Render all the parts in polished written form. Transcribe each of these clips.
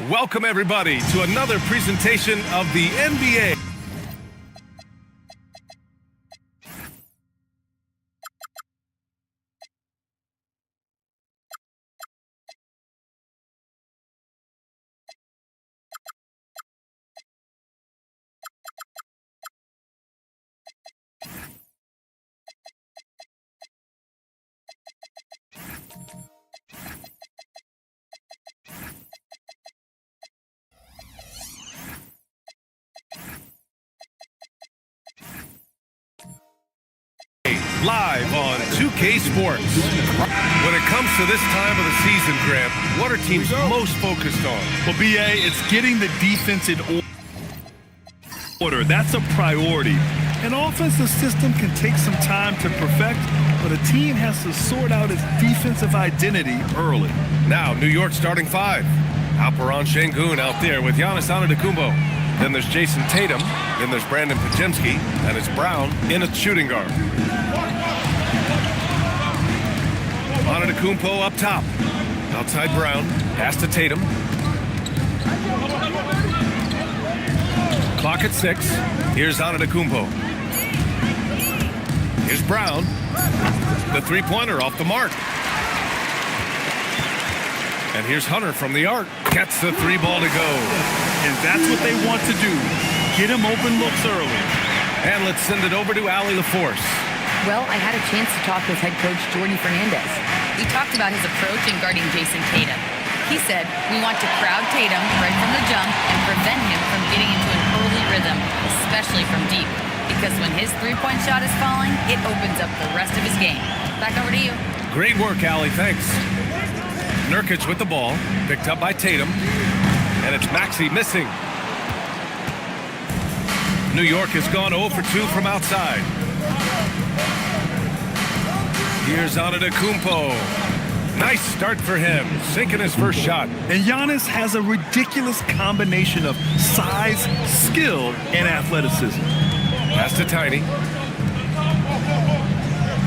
Welcome, everybody, to another presentation of the NBA. Live on 2K Sports. When it comes to this time of the season, Grant, what are teams most focused on? Well, BA, it's getting the defense in order. That's a priority. An offensive system can take some time to perfect, but a team has to sort out its defensive identity early. Now, New York starting five. Alperon Şengün out there with Giannis Antetokounmpo. Then there's Jason Tatum. Then there's Brandon Pajemski. And it's Brown in a shooting guard. Antetokounmpo up top. Outside Brown. Pass to Tatum. Clock at 6. Here's Antetokounmpo. Here's Brown. The three-pointer off the mark. And here's Hunter from the arc. Gets the three ball to go. And that's what they want to do. Get him open looks early. And let's send it over to Allie LaForce. Well, I had a chance to talk with head coach Jordy Fernandez. We talked about his approach in guarding Jason Tatum. He said, we want to crowd Tatum right from the jump and prevent him from getting into an early rhythm, especially from deep. Because when his three-point shot is falling, it opens up the rest of his game. Back over to you. Great work, Allie. Thanks. Nurkic with the ball, picked up by Tatum. And it's Maxey missing. New York has gone 0 for 2 from outside. Here's Antetokounmpo. Nice start for him, sinking his first shot. And Giannis has a ridiculous combination of size, skill, and athleticism. Pass to Tiny.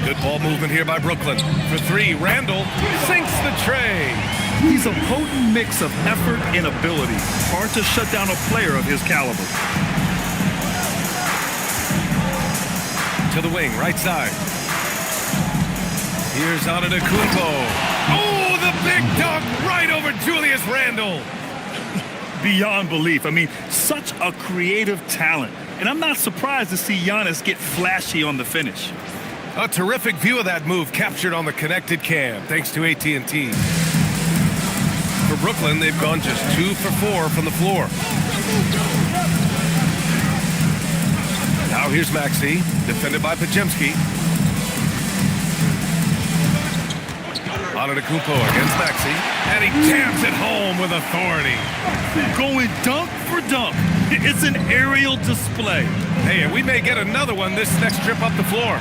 Good ball movement here by Brooklyn. For three, Randall sinks the tray. He's a potent mix of effort and ability. Hard to shut down a player of his caliber. To the wing, right side. Here's Antetokounmpo. Oh, the big dunk right over Julius Randle. Beyond belief. I mean, such a creative talent. And I'm not surprised to see Giannis get flashy on the finish. A terrific view of that move captured on the connected cam, thanks to AT&T. For Brooklyn, they've gone just 2 for 4 from the floor. Now here's Maxey, defended by Pajemski. Antetokounmpo against Maxey, and he jams it home with authority. Going dunk for dunk. It's an aerial display. Hey, and we may get another one this next trip up the floor.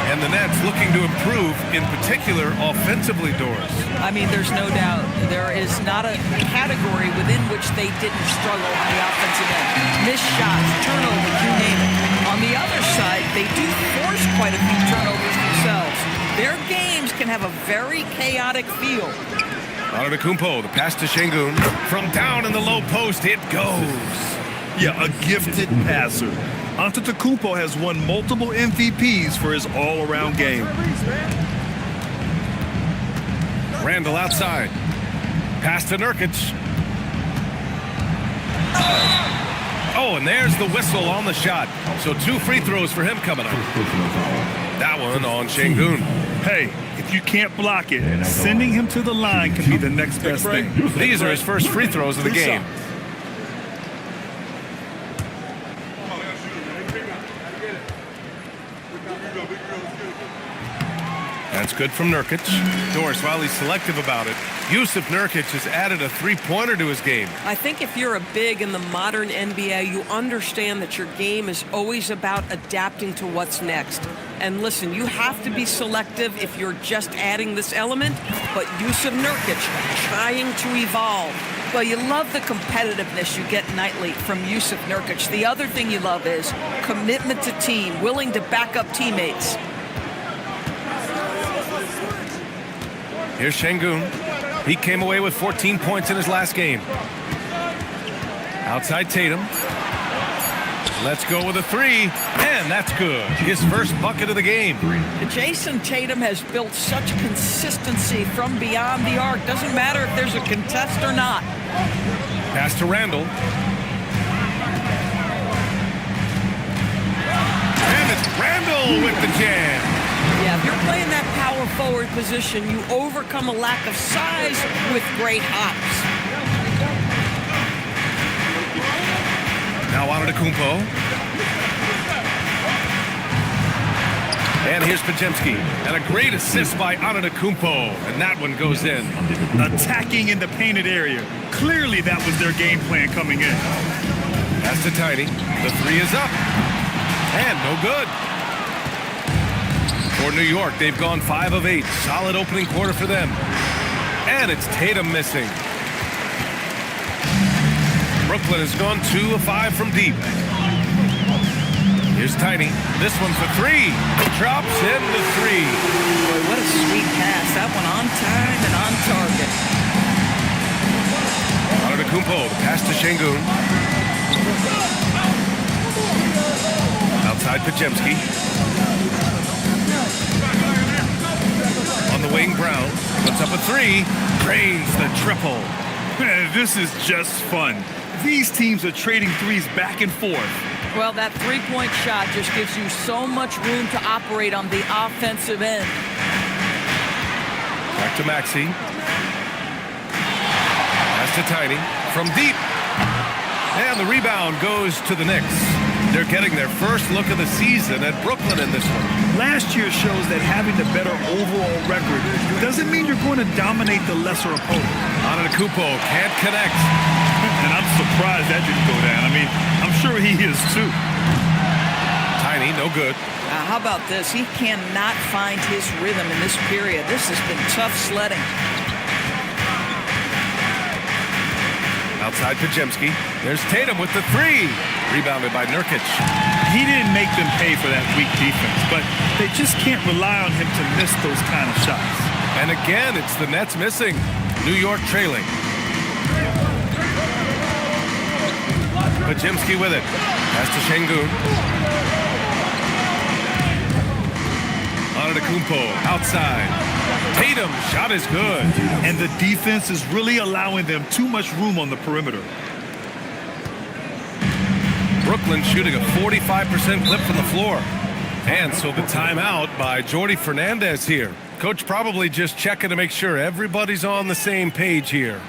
And the Nets looking to improve, in particular, offensively, Doris. I mean, there's no doubt. There is not a category within which they didn't struggle on the offensive end. Missed shots, turnovers, you name it. On the other side, they do force quite a few turnovers themselves. Their games can have a very chaotic feel. Antetokounmpo, the pass to Şengün. From down in the low post, it goes. Yeah, a gifted passer. Antetokounmpo has won multiple MVPs for his all-around game. Randall outside. Pass to Nurkic. Oh, and there's the whistle on the shot. So 2 free throws for him coming up. That one on Şengün. Hey, if you can't block it, sending him to the line can be the next best thing. These are his first free throws of the game. That's good from Nurkic. Doris, while he's selective about it, Jusuf Nurkic has added a three-pointer to his game. I think if you're a big in the modern NBA, you understand that your game is always about adapting to what's next. And listen, you have to be selective if you're just adding this element, but Jusuf Nurkic trying to evolve. Well, you love the competitiveness you get nightly from Jusuf Nurkic. The other thing you love is commitment to team, willing to back up teammates. Here's Şengün. He came away with 14 points in his last game. Outside Tatum. Let's go with a three, and that's good. His first bucket of the game. Jason Tatum has built such consistency from beyond the arc. Doesn't matter if there's a contest or not. Pass to Randall. And it's Randall with the jam. Yeah, if you're playing that power forward position, you overcome a lack of size with great hops. Now Antetokounmpo. And here's Podziemski. And a great assist by Antetokounmpo. And that one goes in. Attacking in the painted area. Clearly that was their game plan coming in. Pass to Tiny. The three is up. And no good. For New York, they've gone 5 of 8. Solid opening quarter for them. And it's Tatum missing. Brooklyn has gone 2 of 5 from deep. Here's Tiny. This one for three. Drops in the three. Boy, what a sweet pass. That one on time and on target. Antetokounmpo, the pass to Şengün. Outside Podziemski. On the wing, Brown puts up a three. Drains the triple. Man, this is just fun. These teams are trading threes back and forth. Well, that three-point shot just gives you so much room to operate on the offensive end. Back to Maxey. Pass to Tiny. From deep. And the rebound goes to the Knicks. They're getting their first look of the season at Brooklyn in this one. Last year shows that having the better overall record doesn't mean you're going to dominate the lesser opponent. Antetokounmpo can't connect. And I'm surprised that didn't go down. I mean, I'm sure he is too. Tiny, no good. How about this? He cannot find his rhythm in this period. This has been tough sledding. Outside Podziemski. There's Tatum with the three. Rebounded by Nurkic. He didn't make them pay for that weak defense, but they just can't rely on him to miss those kind of shots. And again, it's the Nets missing. New York trailing. Podziemski with it. Pass to Şengün. Antetokounmpo outside. Tatum shot is good. And the defense is really allowing them too much room on the perimeter. Brooklyn shooting a 45% clip from the floor. And so the timeout by Jordi Fernandez here. Coach probably just checking to make sure everybody's on the same page here.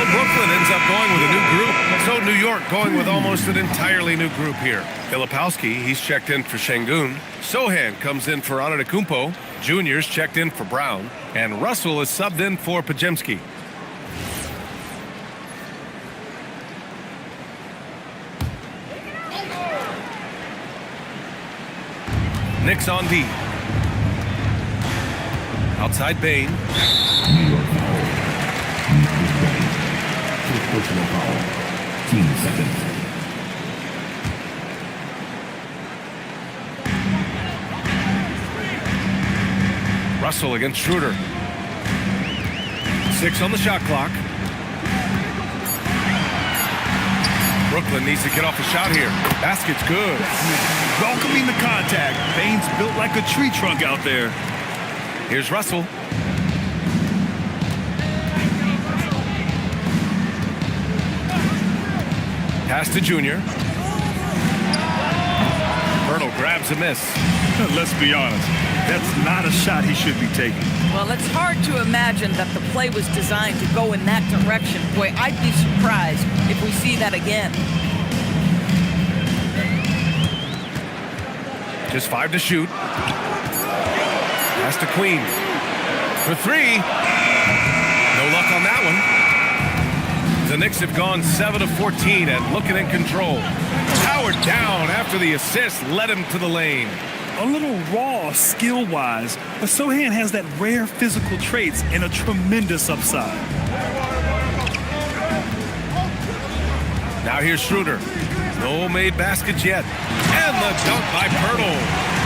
Brooklyn ends up going with a new group. So New York going with almost an entirely new group here. Filipowski, he's checked in for Şengün. Sohan comes in for Antetokounmpo. Junior's checked in for Brown. And Russell is subbed in for Podziemski. Knicks on D. Outside Bain. New York foul. Personal foul. Team seconds. Russell against Schroeder. 6 on the shot clock. Brooklyn needs to get off a shot here. Basket's good. Welcoming the contact. Bane's built like a tree trunk out there. Here's Russell. Pass to Junior. Pirtle grabs a miss. Let's be honest, that's not a shot he should be taking. Well, it's hard to imagine that the play was designed to go in that direction. Boy, I'd be surprised if we see that again. Just 5 to shoot. Pass to Queen. For 3. No luck on that one. The Knicks have gone 7 of 14 and looking in control. Powered down after the assist led him to the lane. A little raw skill-wise, but Sohan has that rare physical traits and a tremendous upside. Now here's Schroeder. No made baskets yet. And the dunk by Pirtle.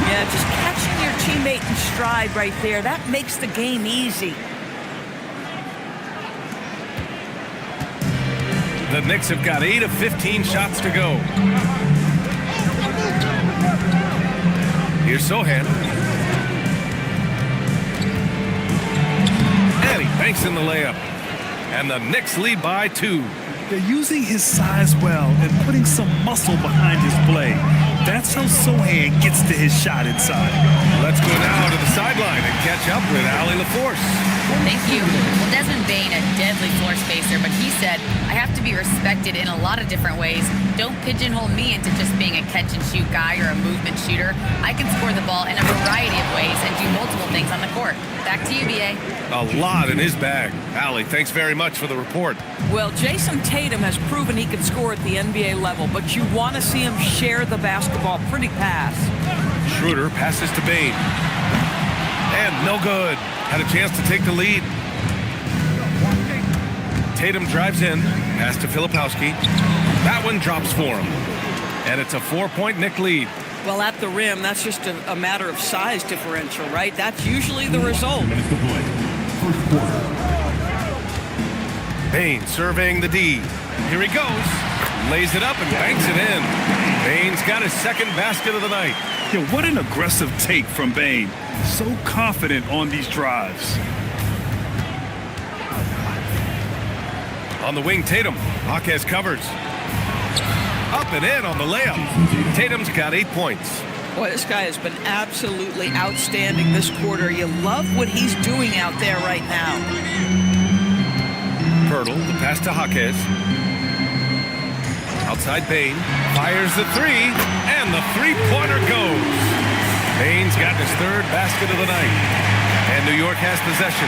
Yeah, just catching your teammate in stride right there, that makes the game easy. The Knicks have got 8 of 15 shots to go. Here's Sohan. And he banks in the layup. And the Knicks lead by 2. They're using his size well and putting some muscle behind his play. That's how Sohan gets to his shot inside. Let's go now to the sideline and catch up with Allie LaForce. Thank you. Well, Desmond Bane, a deadly floor spacer, but he said, I have to be respected in a lot of different ways. Don't pigeonhole me into just being a catch-and-shoot guy or a movement shooter. I can score the ball in a variety of ways and do multiple things on the court. Back to you, B.A. A lot in his bag. Allie, thanks very much for the report. Well, Jason Tatum has proven he can score at the NBA level, but you want to see him share the basketball pretty fast. Schroeder passes to Bane. And no good. Had a chance to take the lead. Tatum drives in. Pass to Filipowski. That one drops for him. And it's a 4-point Knick lead. Well, at the rim, that's just a matter of size differential, right? That's usually the result. Minutes to play. First quarter. Bane surveying the D. Here he goes. Lays it up and banks it in. Bane's got his second basket of the night. Yeah, what an aggressive take from Bane. So confident on these drives. On the wing, Tatum. Jaquez covers. Up and in on the layup. Tatum's got 8 points. Boy, this guy has been absolutely outstanding this quarter. You love what he's doing out there right now. Pirtle, the pass to Jaquez. Outside Bane. Fires the 3. And the three-pointer goes. Bane's got his third basket of the night. And New York has possession.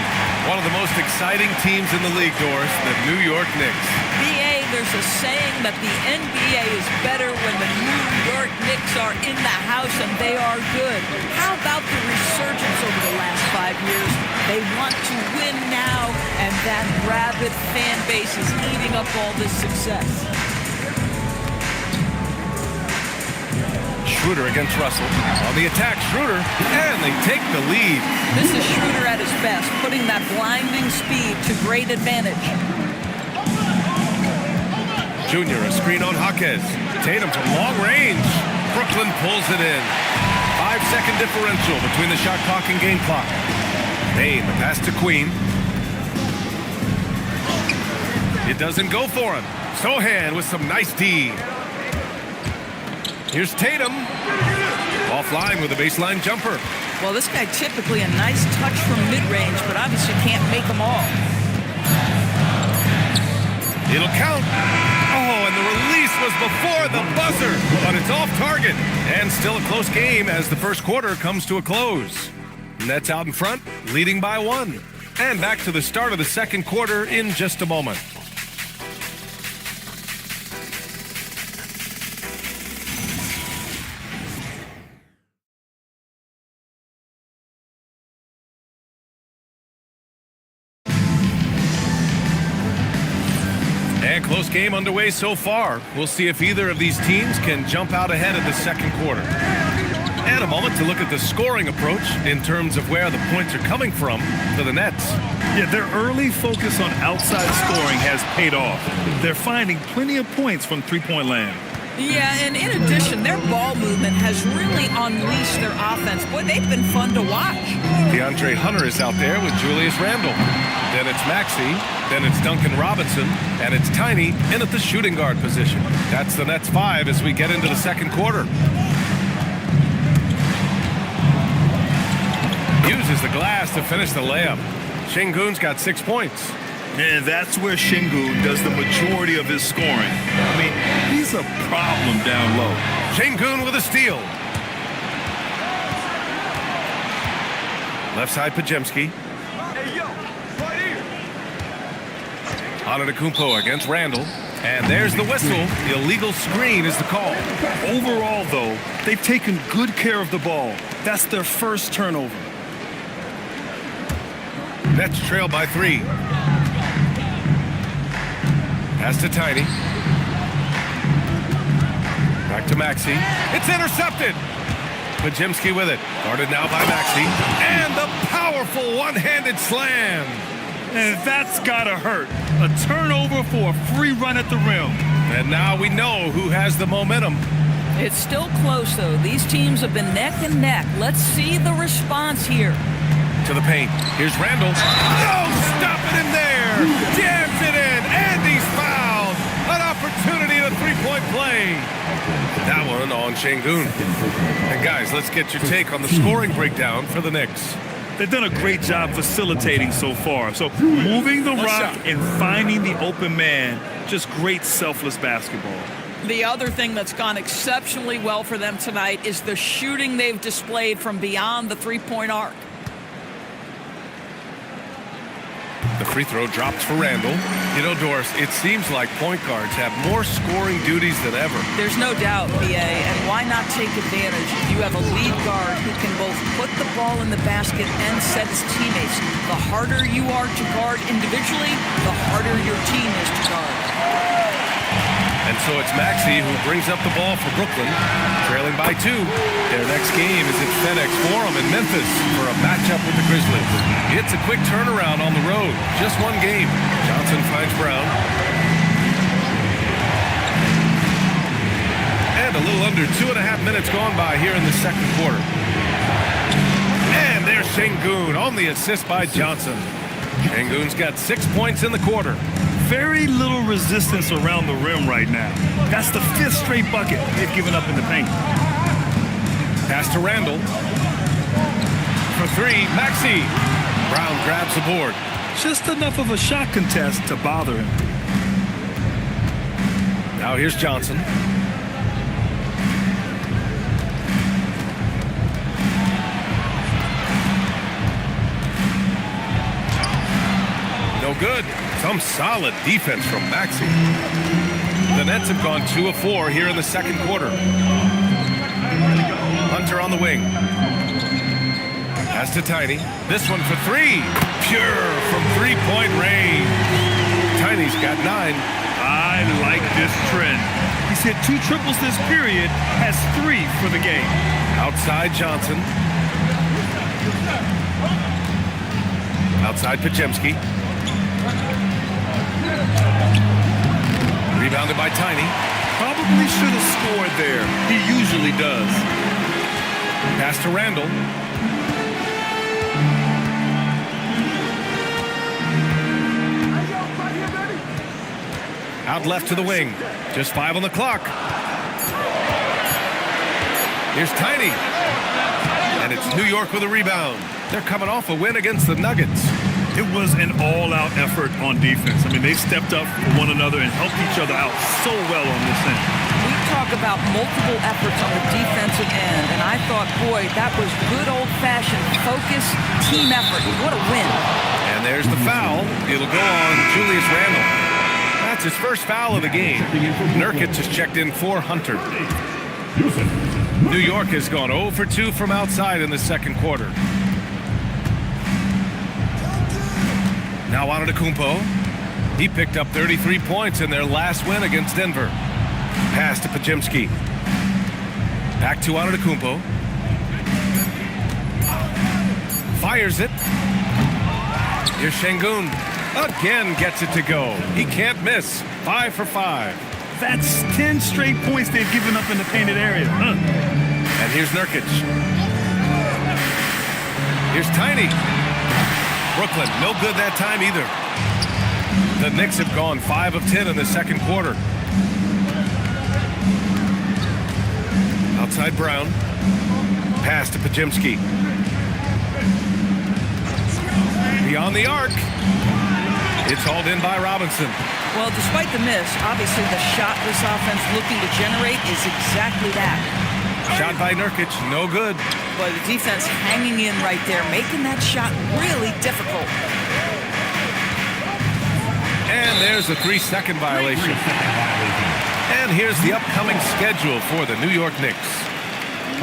One of the most exciting teams in the league, Doris, the New York Knicks. BA, there's a saying that the NBA is better when the New York Knicks are in the house and they are good. How about the resurgence over the last 5 years? They want to win now, and that rabid fan base is eating up all this success. Schroeder against Russell. On the attack, Schroeder, and they take the lead. This is Schroeder at his best, putting that blinding speed to great advantage. Junior, a screen on Jaquez. Tatum from long range. Brooklyn pulls it in. 5-second differential between the shot clock and game clock. Bane, the pass to Queen. It doesn't go for him. Sohan with some nice D. Here's Tatum. Offline with a baseline jumper. Well, this guy typically a nice touch from mid-range, but obviously can't make them all. It'll count. Oh, and the release was before the buzzer, but it's off target. And still a close game as the first quarter comes to a close. Nets out in front, leading by 1. And back to the start of the second quarter in just a moment. And close game underway so far. We'll see if either of these teams can jump out ahead in the second quarter. And a moment to look at the scoring approach in terms of where the points are coming from for the Nets. Yeah, their early focus on outside scoring has paid off. They're finding plenty of points from three-point land. Yeah, and in addition, their ball movement has really unleashed their offense. Boy, they've been fun to watch. DeAndre Hunter is out there with Julius Randle. Then it's Maxey. Then it's Duncan Robinson. And it's Tiny in at the shooting guard position. That's the Nets 5 as we get into the second quarter. Uses the glass to finish the layup. Şengün's got 6 points. And that's where Şengün does the majority of his scoring. I mean, he's a problem down low. Şengün with a steal. Left side Podziemski. Antetokounmpo against Randle. And there's the whistle. The illegal screen is the call. Overall, though, they've taken good care of the ball. That's their first turnover. Nets trail by 3. Pass to Tiny. Back to Maxey. It's intercepted. Podziemski with it. Guarded now by Maxey. And the powerful one-handed slam. And that's gotta hurt. A turnover for a free run at the rim. And now we know who has the momentum. It's still close, though. These teams have been neck and neck. Let's see the response here. To the paint. Here's Randle. No, stop it in there. Jams it in. And he's fouled. An opportunity to three-point play. That one on Şengün. And guys, let's get your take on the scoring breakdown for the Knicks. They've done a great job facilitating so far. So moving the rock and finding the open man, just great selfless basketball. The other thing that's gone exceptionally well for them tonight is the shooting they've displayed from beyond the three-point arc. The free throw dropped for Randle. You know, Doris, it seems like point guards have more scoring duties than ever. There's no doubt, BA, and why not take advantage? You have a lead guard who can both put the ball in the basket and set his teammates. The harder you are to guard individually, the harder your team is to guard. And so it's Maxey who brings up the ball for Brooklyn, trailing by 2. Their next game is at FedEx Forum in Memphis for a matchup with the Grizzlies. It's a quick turnaround on the road, just one game. Johnson finds Brown. And a little under 2.5 minutes gone by here in the second quarter. And there's Şengün on the assist by Johnson. Şengün's got 6 points in the quarter. Very little resistance around the rim right now. That's the 5th straight bucket they've given up in the paint. Pass to Randle. For 3, Maxey. Brown grabs the board. Just enough of a shot contest to bother him. Now here's Johnson. No good. Some solid defense from Maxey. The Nets have gone 2 of 4 here in the second quarter. Hunter on the wing. Pass to Tiny. This one for 3. Pure from three-point range. Tiny's got 9. I like this trend. He's hit 2 triples this period, has 3 for the game. Outside Johnson. Outside Podziemski. Rebounded by Tiny. Probably should have scored there. He usually does. Pass to Randle. Out left to the wing. Just 5 on the clock. Here's Tiny. And it's New York with a rebound. They're coming off a win against the Nuggets. It was an all-out effort on defense. I mean, they stepped up for one another and helped each other out so well on this end. We talk about multiple efforts on the defensive end, and I thought, boy, that was good old-fashioned focus, team effort. What a win. And there's the foul. It'll go on Julius Randle. That's his first foul of the game. Nurkic has checked in for Hunter. New York has gone 0 for 2 from outside in the second quarter. Now Antetokounmpo. He picked up 33 points in their last win against Denver. Pass to Podziemski. Back to Antetokounmpo. Fires it. Here's Şengün. Again gets it to go. He can't miss. 5 for 5. That's 10 straight points they've given up in the painted area. And here's Nurkic. Here's Tiny. Brooklyn, no good that time either. The Knicks have gone 5 of 10 in the second quarter. Outside Brown. Pass to Podziemski. Beyond the arc. It's hauled in by Robinson. Well, despite the miss, obviously the shot this offense looking to generate is exactly that. Shot by Nurkic, no good. But the defense hanging in right there, making that shot really difficult. And there's a 3-second violation. And here's the upcoming schedule for the New York Knicks.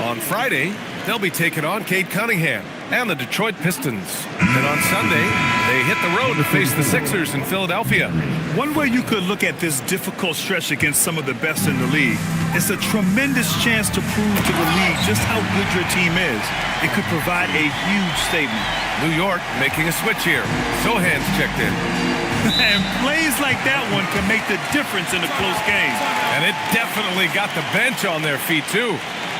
On Friday, they'll be taking on Cade Cunningham and the Detroit Pistons. And on Sunday, they hit the road to face the Sixers in Philadelphia. One way you could look at this difficult stretch against some of the best in the league, it's a tremendous chance to prove to the league just how good your team is. It could provide a huge statement. New York making a switch here. Sohan's checked in. And plays like that one can make the difference in a close game. And it definitely got the bench on their feet, too.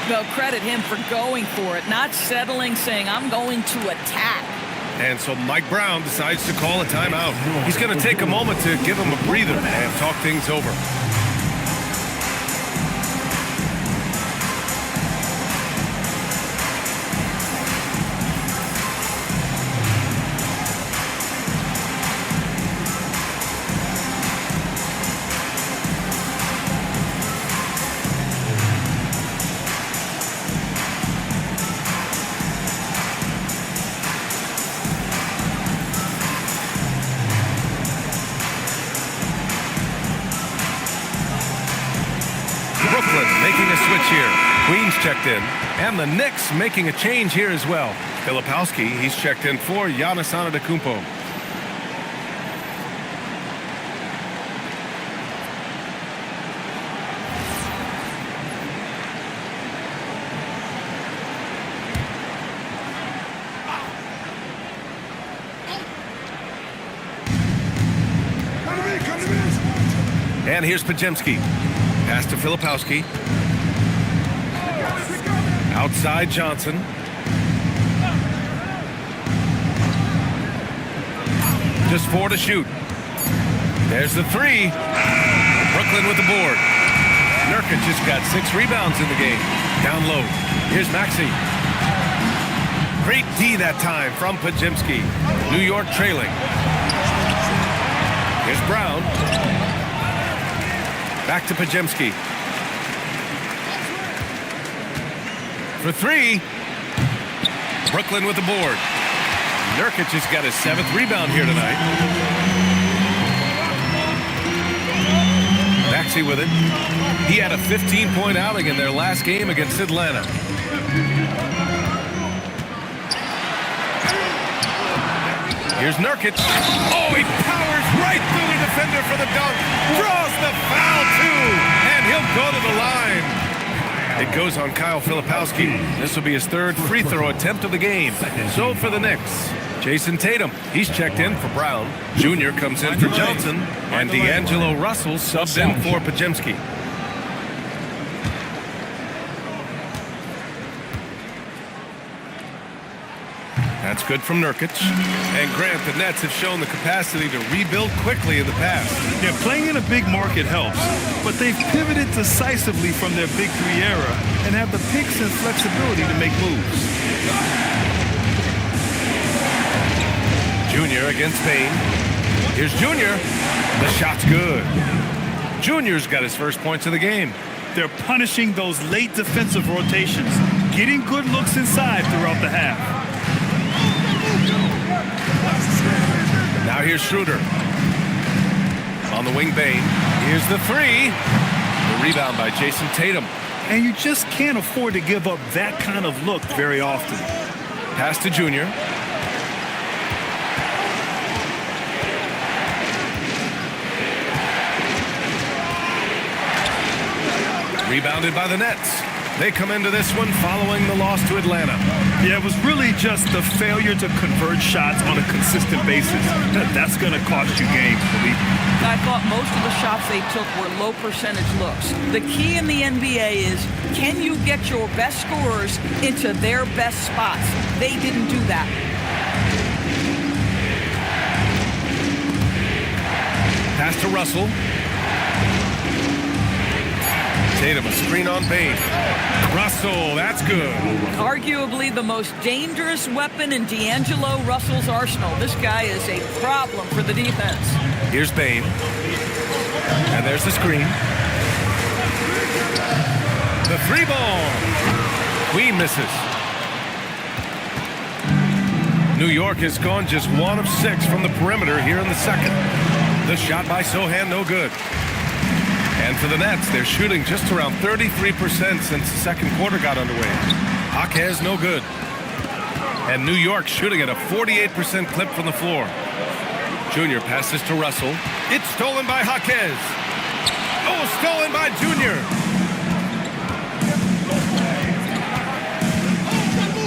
Well, credit him for going for it, not settling, saying, I'm going to attack. And so Mike Brown decides to call a timeout. He's going to take a moment to give him a breather and talk things over. Brooklyn making a switch here. Queens checked in. And the Knicks making a change here as well. Filipowski, he's checked in for Giannis Antetokounmpo. And here's Podziemski. Pass to Filipowski. Outside Johnson. Just 4 to shoot. There's the 3. Brooklyn with the board. Nurkic just got 6 rebounds in the game. Down low. Here's Maxey. Great D that time from Podziemski. New York trailing. Here's Brown. Back to Podziemski. For 3. Brooklyn with the board. Nurkic has got his 7th rebound here tonight. Maxey with it. He had a 15-point outing in their last game against Atlanta. Here's Nurkic. Oh, he powers right through the defender for the dunk. Draws the foul, too. And he'll go to the line. It goes on Kyle Filipowski. This will be his 3rd free throw attempt of the game. So for the Knicks, Jason Tatum. He's checked in for Brown. Junior comes in for Johnson. And D'Angelo Russell subbed in for Podziemski. That's good from Nurkic. And Grant, the Nets have shown the capacity to rebuild quickly in the past. Yeah, playing in a big market helps, but they've pivoted decisively from their Big 3 era and have the picks and flexibility to make moves. Junior against Payne. Here's Junior. The shot's good. Junior's got his first points of the game. They're punishing those late defensive rotations, getting good looks inside throughout the half. Now here's Schroeder. On the wing, Bane. Here's the 3. The rebound by Jason Tatum. And you just can't afford to give up that kind of look very often. Pass to Junior. Rebounded by the Nets. They come into this one following the loss to Atlanta. Yeah, it was really just the failure to convert shots on a consistent basis. That's going to cost you games, believe me. I thought most of the shots they took were low percentage looks. The key in the NBA is, can you get your best scorers into their best spots? They didn't do that. Pass to Russell. Tatum, a screen on Bane. Russell, that's good. Arguably the most dangerous weapon in D'Angelo Russell's arsenal. This guy is a problem for the defense. Here's Bane. And there's the screen. The three ball. Queen misses. New York has gone just 1 of 6 from the perimeter here in the second. The shot by Sohan, no good. And for the Nets, they're shooting just around 33% since the second quarter got underway. Jaquez, no good. And New York shooting at a 48% clip from the floor. Junior passes to Russell. It's stolen by Jaquez. Oh, stolen by Junior.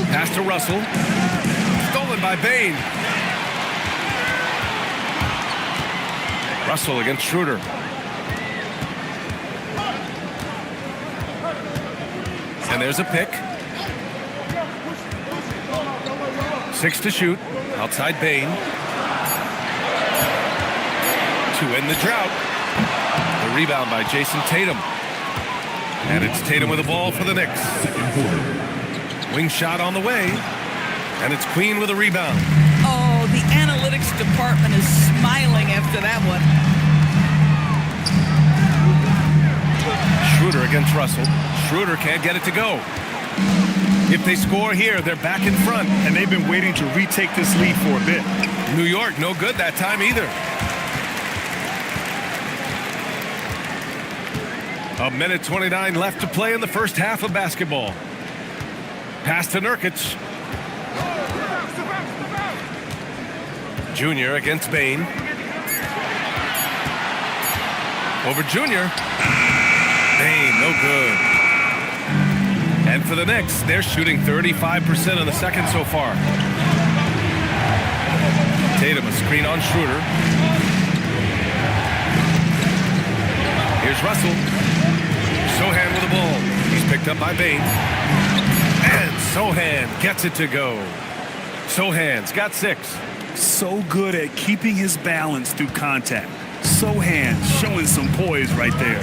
Pass to Russell. Stolen by Bane. Russell against Schroeder. And there's a pick. 6 to shoot. Outside Bane. To end the drought. The rebound by Jason Tatum. And it's Tatum with the ball for the Knicks. Wing shot on the way. And it's Queen with a rebound. Oh, the analytics department is smiling after that one. Schroeder against Russell. Schroeder can't get it to go. If they score here, they're back in front. And they've been waiting to retake this lead for a bit. New York, no good that time either. A minute 29 left to play in the first half of basketball. Pass to Nurkic. Junior against Bane. Over Junior. Bane, no good. And for the Knicks, they're shooting 35% in the second so far. Tatum, a screen on Schroeder. Here's Russell. Sohan with the ball. He's picked up by Bane. And Sohan gets it to go. Sohan's got 6. So good at keeping his balance through contact. Sohan showing some poise right there.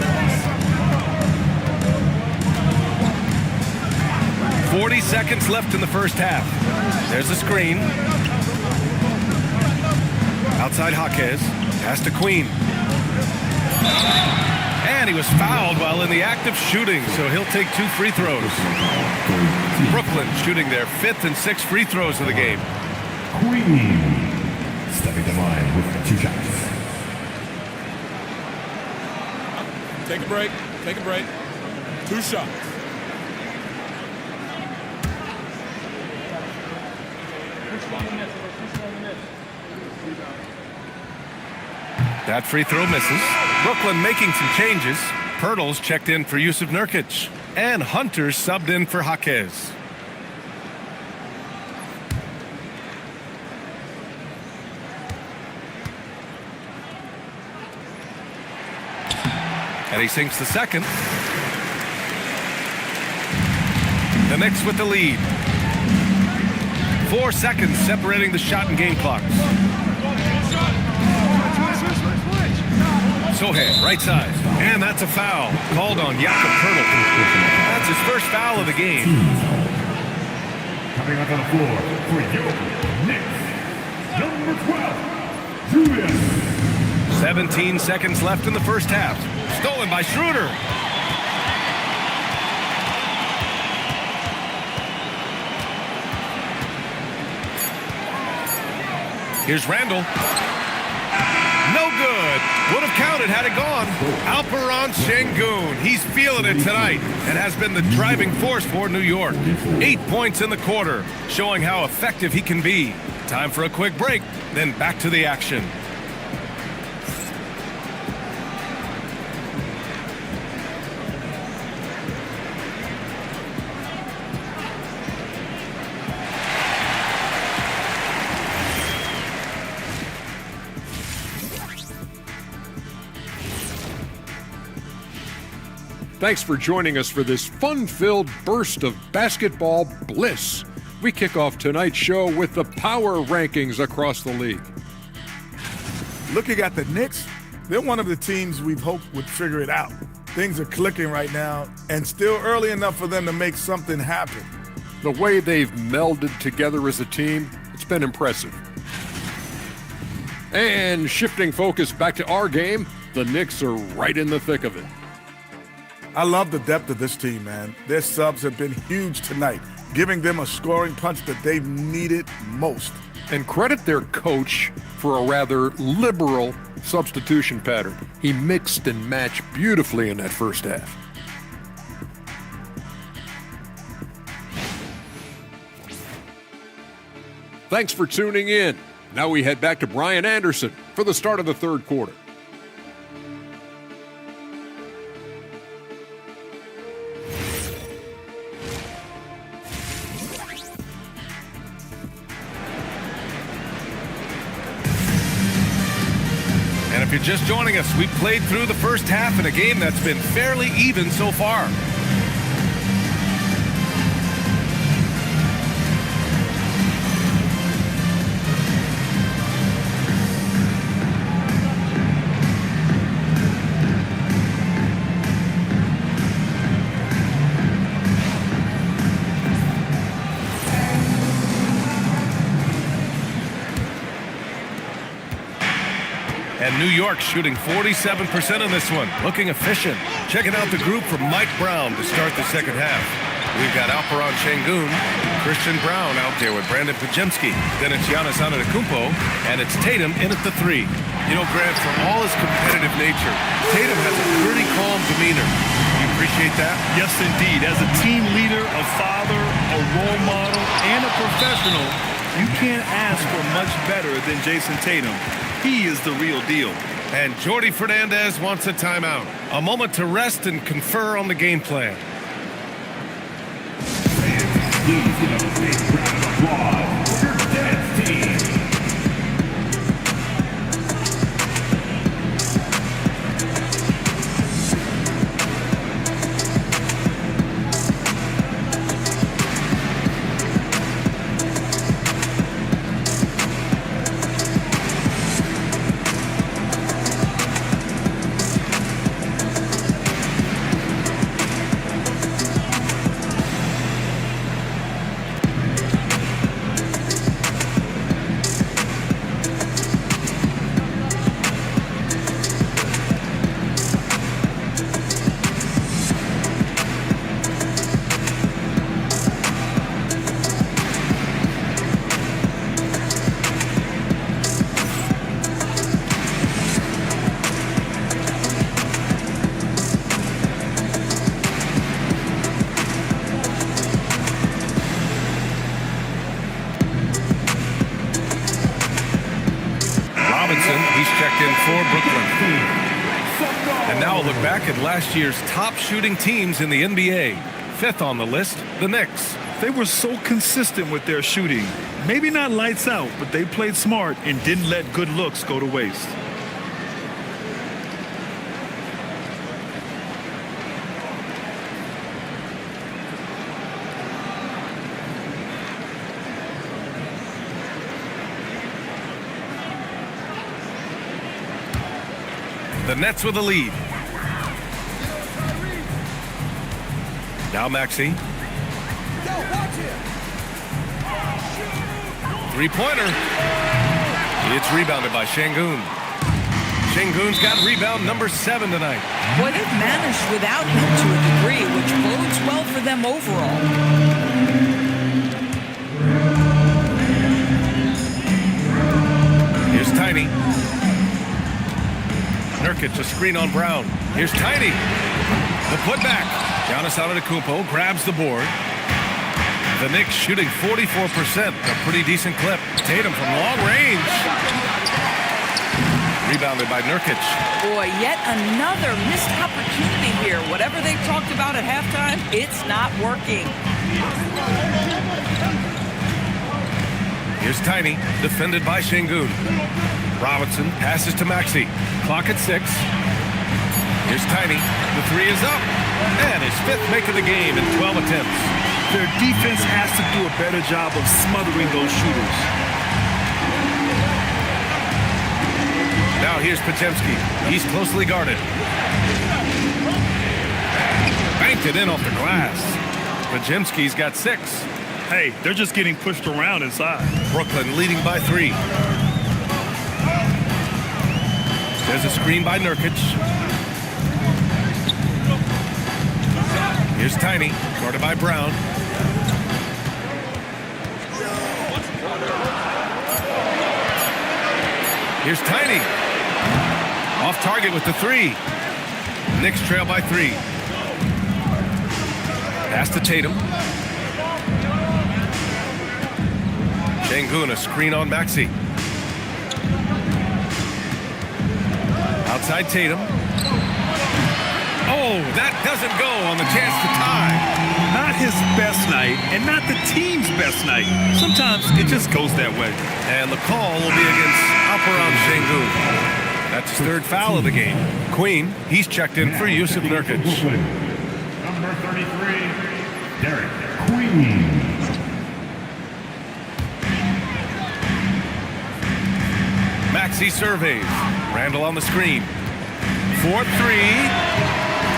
40 seconds left in the first half. There's a screen. Outside Jaquez. Pass to Queen. And he was fouled while in the act of shooting, so he'll take 2 free throws. Brooklyn shooting their 5th and 6th free throws of the game. Queen stepping to line with 2 shots. Take a break. Take a break. 2 shots. That free throw misses. Brooklyn making some changes. Pirtle's checked in for Yusuf Nurkic. And Hunter's subbed in for Jaquez. And he sinks the second. The Knicks with the lead. 4 seconds separating the shot and game clocks. Sohan, right side. And that's a foul. Called on Jakob Pirtle. That's his first foul of the game. Coming up on the floor for your Knicks, number 12, Julius. 17 seconds left in the first half. Stolen by Schroeder. Here's Randall. No good. Would have counted had it gone. Alperon Şengün. He's feeling it tonight and has been the driving force for New York. 8 points in the quarter, showing how effective he can be. Time for a quick break, then back to the action. Thanks for joining us for this fun-filled burst of basketball bliss. We kick off tonight's show with the power rankings across the league. Looking at the Knicks, they're one of the teams we've hoped would figure it out. Things are clicking right now, and still early enough for them to make something happen. The way they've melded together as a team, it's been impressive. And shifting focus back to our game, the Knicks are right in the thick of it. I love the depth of this team, man. Their subs have been huge tonight, giving them a scoring punch that they've needed most. And credit their coach for a rather liberal substitution pattern. He mixed and matched beautifully in that first half. Thanks for tuning in. Now we head back to Brian Anderson for the start of the third quarter. And if you're just joining us, we played through the first half in a game that's been fairly even so far. And New York shooting 47% in this one, looking efficient. Checking out the group from Mike Brown to start the second half. We've got Alperon Şengün, Christian Brown out there with Brandon Pajemski. Then it's Giannis Antetokounmpo, and it's Tatum in at the three. You know, Grant, for all his competitive nature, Tatum has a pretty calm demeanor. You appreciate that? Yes, indeed. As a team leader, a father, a role model, and a professional, you can't ask for much better than Jason Tatum. He is the real deal. And Jordi Fernandez wants a timeout. A moment to rest and confer on the game plan. Please give a big round of applause for your dance team. He's checked in for Brooklyn. And now a look back at last year's top shooting teams in the NBA. Fifth on the list, the Knicks. They were so consistent with their shooting. Maybe not lights out, but they played smart and didn't let good looks go to waste. The Nets with a lead. Now Maxey. Three-pointer. It's rebounded by Şengün. Şengün's got rebound number 7 tonight. Boy, they've managed without him to a degree, which bodes well for them overall. Here's Tiny. Nurkic, a screen on Brown. Here's Tiny. The putback. Giannis Antetokounmpo grabs the board. The Knicks shooting 44%, a pretty decent clip. Tatum from long range. Rebounded by Nurkic. Boy, yet another missed opportunity here. Whatever they talked about at halftime, it's not working. Here's Tiny, defended by Şengün. Robinson passes to Maxey. Clock at 6. Here's Tiny. The three is up. And his fifth make of the game in 12 attempts. Their defense has to do a better job of smothering those shooters. Now here's Podziemski. He's closely guarded. Banked it in off the glass. Podziemski's got 6. Hey, they're just getting pushed around inside. Brooklyn leading by 3. There's a screen by Nurkic. Here's Tiny, guarded by Brown. Here's Tiny. Off target with the 3. Knicks trail by 3. Pass to Tatum. Şengün, a screen on Maxey. Outside Tatum. Oh, that doesn't go on the chance to tie. Not his best night, and not the team's best night. Sometimes it just goes that way. And the call will be against Alperen Şengün. That's his 3rd foul of the game. Queen, he's checked in for Yusuf Nurkic. Number 33, Derek Queen. Maxey surveys. Randall on the screen. 4-3.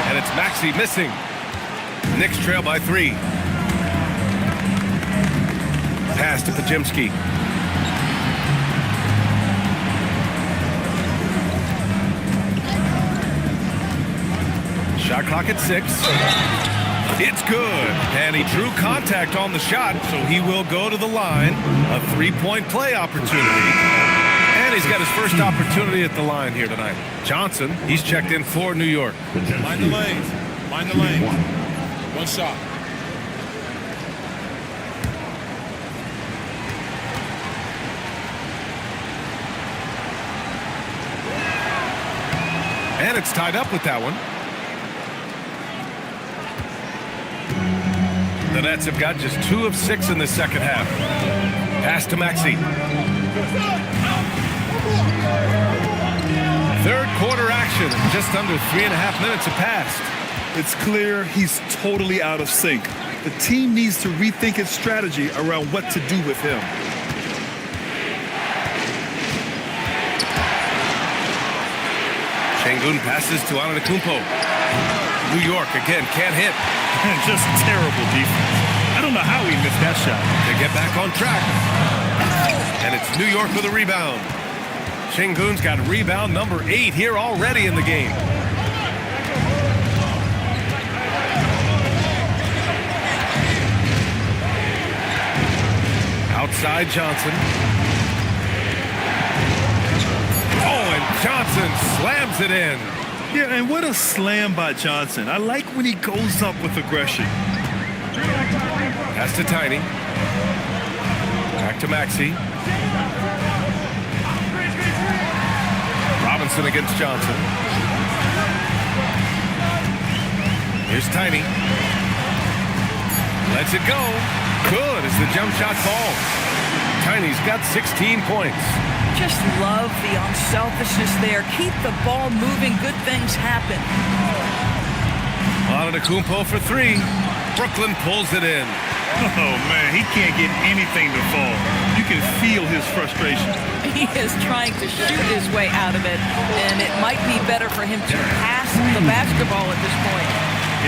And it's Maxey missing. Knicks trail by 3. Pass to Podziemski. Shot clock at 6. It's good. And he drew contact on the shot, so he will go to the line. A 3-point play opportunity. And he's got his first opportunity at the line here tonight. Johnson, he's checked in for New York. Mind the lanes. Mind the lanes. One shot. And it's tied up with that one. The Nets have got just 2 of 6 in the second half. Pass to Maxey. 3rd quarter action. Just under 3.5 minutes have passed. It's clear he's totally out of sync. The team needs to rethink its strategy around what to do with him. Şengün passes to Antetokounmpo. New York again can't hit. Just terrible defense. I don't know how he missed that shot. They get back on track. And it's New York with a rebound. Şengün's got rebound number 8 here already in the game. Outside Johnson. Oh, and Johnson slams it in. Yeah, and what a slam by Johnson. I like when he goes up with aggression. Pass to Tiny. Back to Maxey. Robinson against Johnson. Here's Tiny. Lets it go. Good as the jump shot falls. Tiny's got 16 points. Just love the unselfishness there. Keep the ball moving. Good things happen. Antetokounmpo for 3. Brooklyn pulls it in. Oh, man, he can't get anything to fall. You can feel his frustration. He is trying to shoot his way out of it, and it might be better for him to pass the basketball at this point.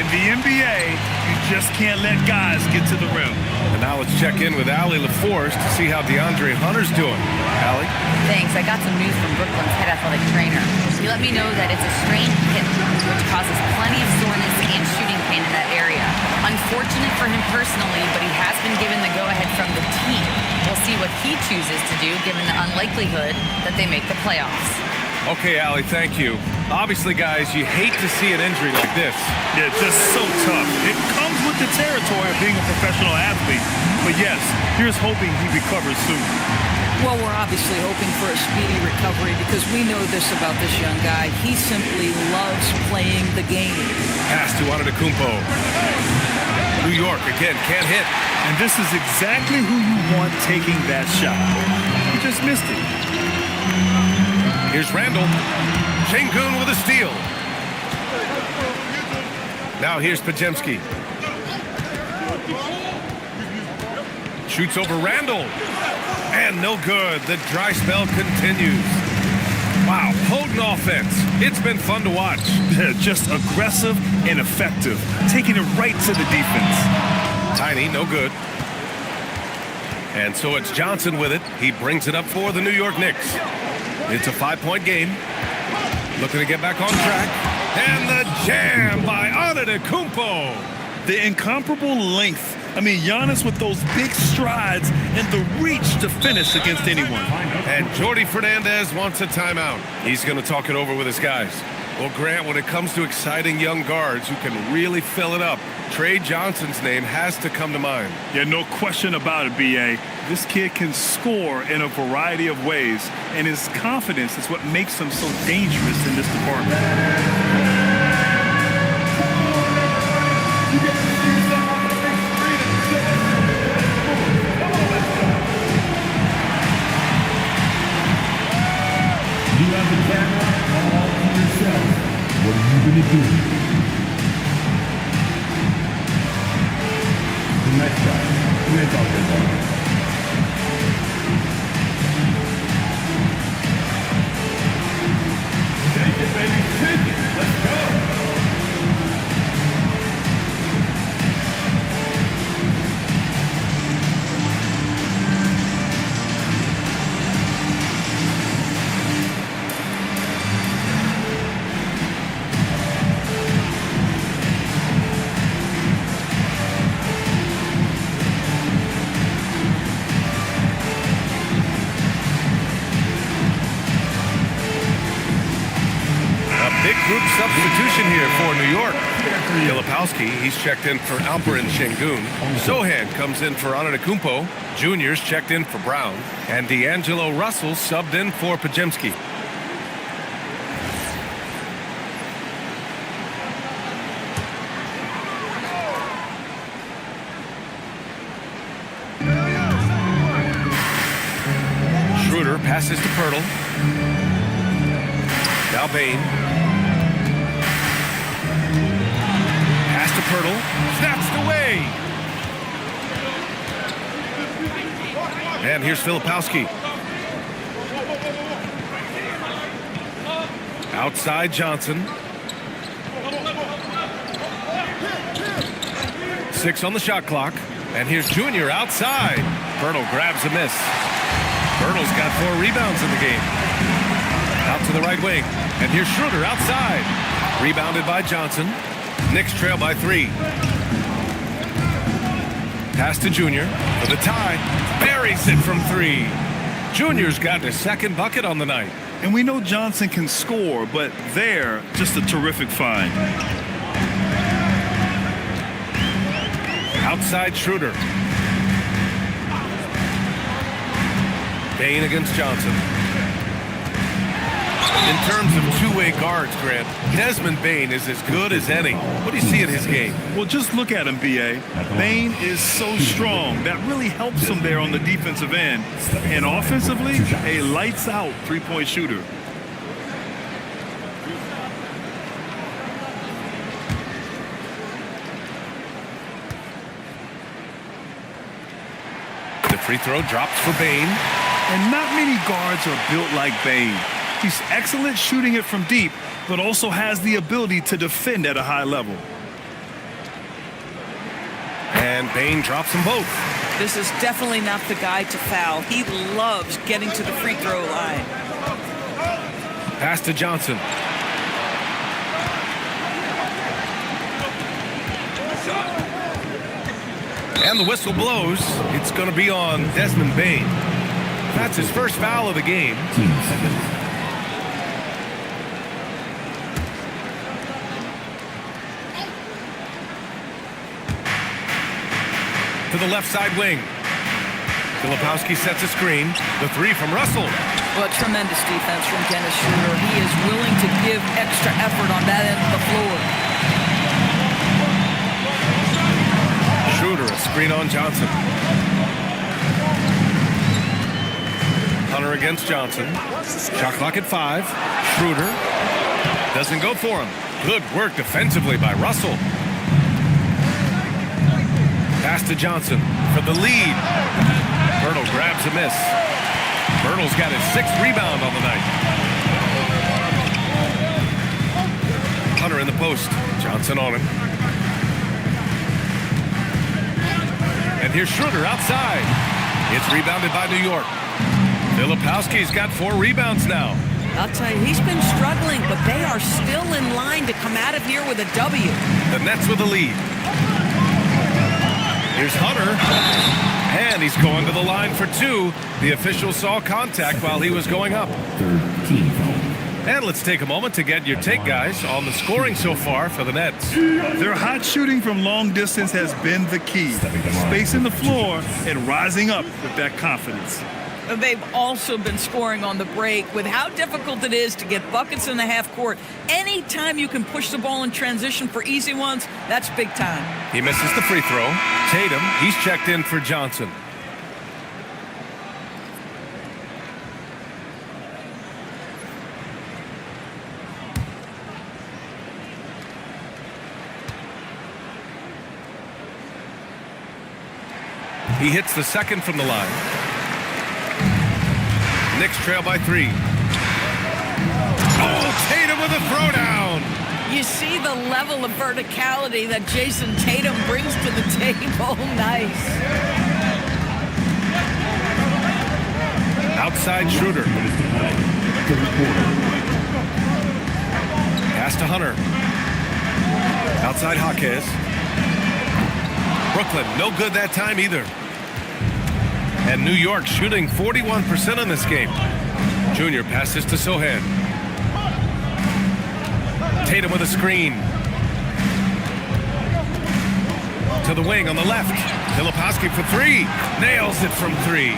In the NBA, you just can't let guys get to the rim. And now let's check in with Allie LaForce to see how DeAndre Hunter's doing. Allie? Thanks. I got some news from Brooklyn's head athletic trainer. He let me know that it's a strained hip, which causes plenty of soreness and shooting pain in that area. Unfortunate for him personally, but he has been given the go-ahead from the team. We'll see what he chooses to do, given the unlikelihood that they make the playoffs. Okay, Allie, thank you. Obviously, guys, you hate to see an injury like this. Yeah, just so tough. It comes with the territory of being a professional athlete. But yes, here's hoping he recovers soon. Well, we're obviously hoping for a speedy recovery because we know this about this young guy. He simply loves playing the game. Pass to Antetokounmpo. New York again can't hit. And this is exactly who you want taking that shot. He just missed it. Here's Randall. Şengün with a steal. Now here's Pajemski. Shoots over Randall. And no good. The dry spell continues. Wow, potent offense. It's been fun to watch. Just aggressive and effective, taking it right to the defense. Tiny, no good. And so it's Johnson with it. He brings it up for the New York Knicks. It's a 5-point game. Looking to get back on track. And the jam by Antetokounmpo. The incomparable length. I mean, Giannis with those big strides and the reach to finish against anyone. And Jordy Fernandez wants a timeout. He's going to talk it over with his guys. Well, Grant, when it comes to exciting young guards who can really fill it up, Trey Johnson's name has to come to mind. Yeah, no question about it, B.A. This kid can score in a variety of ways, and his confidence is what makes him so dangerous in this department. You have the camera all to yourself. What are you going to do? Nice try. Nice offense. Take it, baby. Take it. Let's go. Group substitution here for New York. Filipowski, he's checked in for Alperen Şengün. Sohan comes in for Antetokounmpo. Junior's checked in for Brown. And D'Angelo Russell subbed in for Pajemski. Schroeder passes to Pirtle. Now Bane. To Pirtle, snatched away. And here's Filipowski. Outside Johnson. 6 on the shot clock. And here's Junior outside. Pirtle grabs a miss. Pirtle's got 4 rebounds in the game. Out to the right wing. And here's Schroeder outside. Rebounded by Johnson. Knicks trail by 3. Pass to Junior for the tie. Buries it from 3. Junior's got his second bucket on the night. And we know Johnson can score, but they're just a terrific find. Outside Schroeder. Bane against Johnson. In terms of two-way guards, Grant, Desmond Bane is as good as any. What do you see in his game? Well, just look at him, B.A. Bane is so strong. That really helps him there on the defensive end. And offensively, a lights-out three-point shooter. The free throw drops for Bane. And not many guards are built like Bane. He's excellent shooting it from deep, but also has the ability to defend at a high level. And Bane drops them both. This is definitely not the guy to foul. He loves getting to the free throw line. Pass to Johnson. And the whistle blows. It's going to be on Desmond Bane. That's his first foul of the game. To the left side wing. Filipowski sets a screen. The 3 from Russell. Well, tremendous defense from Dennis Schroeder. He is willing to give extra effort on that end of the floor. Schroeder, a screen on Johnson. Hunter against Johnson. Shot clock at 5. Schroeder doesn't go for him. Good work defensively by Russell. Pass to Johnson for the lead. Bertle grabs a miss. Bertle's got his 6th rebound on the night. Hunter in the post. Johnson on him. And here's Schroeder outside. It's rebounded by New York. Filipowski's got 4 rebounds now. I'll tell you, he's been struggling, but they are still in line to come out of here with a W. The Nets with the lead. Here's Hunter. And he's going to the line for 2. The official saw contact while he was going up. And let's take a moment to get your take, guys, on the scoring so far for the Nets. Their hot shooting from long distance has been the key. Spacing the floor and rising up with that confidence. They've also been scoring on the break. With how difficult it is to get buckets in the half court, anytime you can push the ball in transition for easy ones, that's big time. He misses the free throw. Tatum, he's checked in for Johnson. He hits the 2nd from the line. Knicks trail by 3. Oh, Tatum with a throwdown. You see the level of verticality that Jason Tatum brings to the table. Nice. Outside Schroeder. Pass to Hunter. Outside Jaquez. Brooklyn, no good that time either. And New York shooting 41% in this game. Junior passes to Sohan. Tatum with a screen. To the wing on the left. Filipowski for 3. Nails it from 3.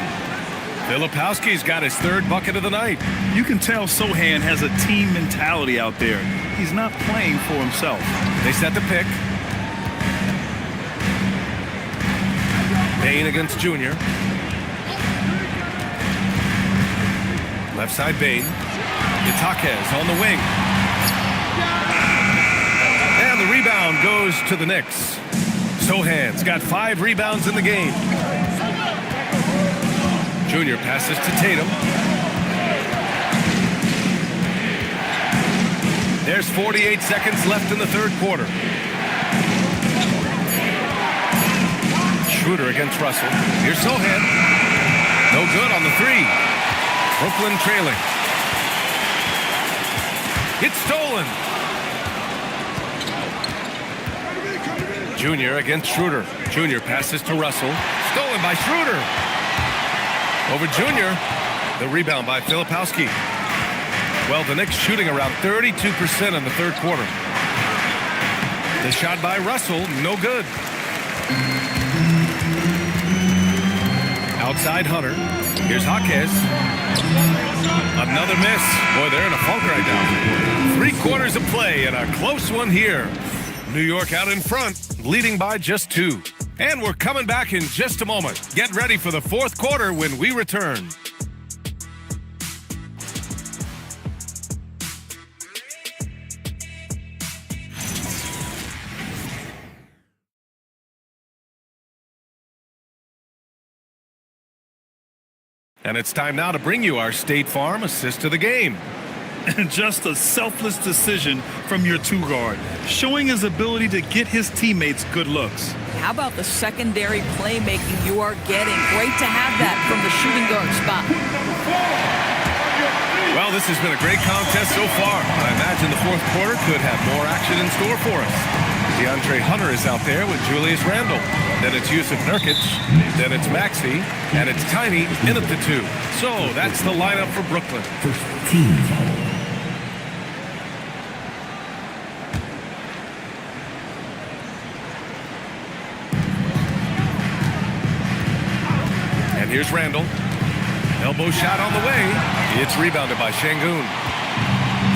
Filipowski's got his 3rd bucket of the night. You can tell Sohan has a team mentality out there. He's not playing for himself. They set the pick. Bain against Junior. Left side Bain. It's Jaquez on the wing. And the rebound goes to the Knicks. Sohan's got 5 rebounds in the game. Junior passes to Tatum. There's 48 seconds left in the 3rd quarter. Schroeder against Russell. Here's Sohan. No good on the 3. Brooklyn trailing. It's stolen. Junior against Schroeder. Junior passes to Russell. Stolen by Schroeder. Over Junior. The rebound by Filipowski. Well, the Knicks shooting around 32% in the 3rd quarter. The shot by Russell, no good. Outside Hunter. Here's Jaquez. Another miss. Boy, they're in a funk right now. 3 quarters of play and a close one here. New York out in front, leading by just 2. And we're coming back in just a moment. Get ready for the 4th quarter when we return. And it's time now to bring you our State Farm assist to the game. And just a selfless decision from your 2-guard, showing his ability to get his teammates good looks. How about the secondary playmaking you are getting? Great to have that from the shooting guard spot. Well, this has been a great contest so far. I imagine the 4th quarter could have more action in store for us. DeAndre Hunter is out there with Julius Randle. Then it's Yusuf Nurkic. Then it's Maxey. And it's Tiny in at the 2. So that's the lineup for Brooklyn. And here's Randle. Elbow shot on the way. It's rebounded by Şengün.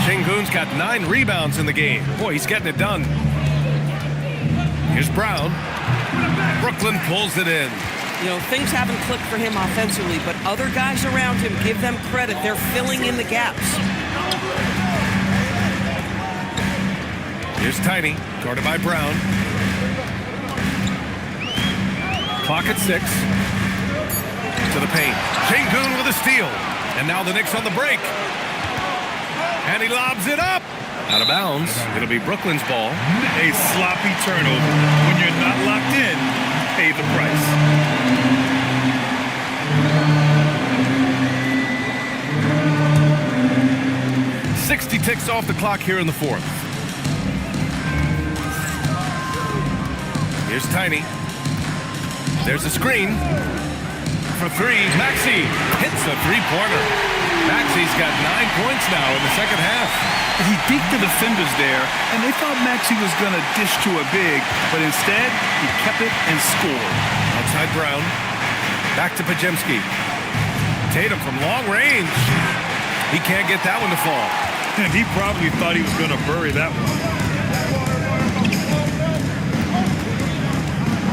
Şengün's got 9 rebounds in the game. Boy, he's getting it done. Here's Brown. Brooklyn pulls it in. You know, things haven't clicked for him offensively, but other guys around him, give them credit. They're filling in the gaps. Here's Tiny, guarded by Brown. Clock at 6. To the paint. Şengün with a steal. And now the Knicks on the break. And he lobs it up. Out of bounds. It'll be Brooklyn's ball. A sloppy turnover. When you're not locked in, pay the price. "60 ticks off the clock here in the fourth. Here's Tiny. There's a screen. For 3, Maxey hits a three-pointer. Maxey's got 9 points now in the second half. He beat the defenders there, and they thought Maxey was going to dish to a big, but instead, he kept it and scored. Outside Brown. Back to Pajemski. Tatum from long range. He can't get that one to fall. And he probably thought he was going to bury that one.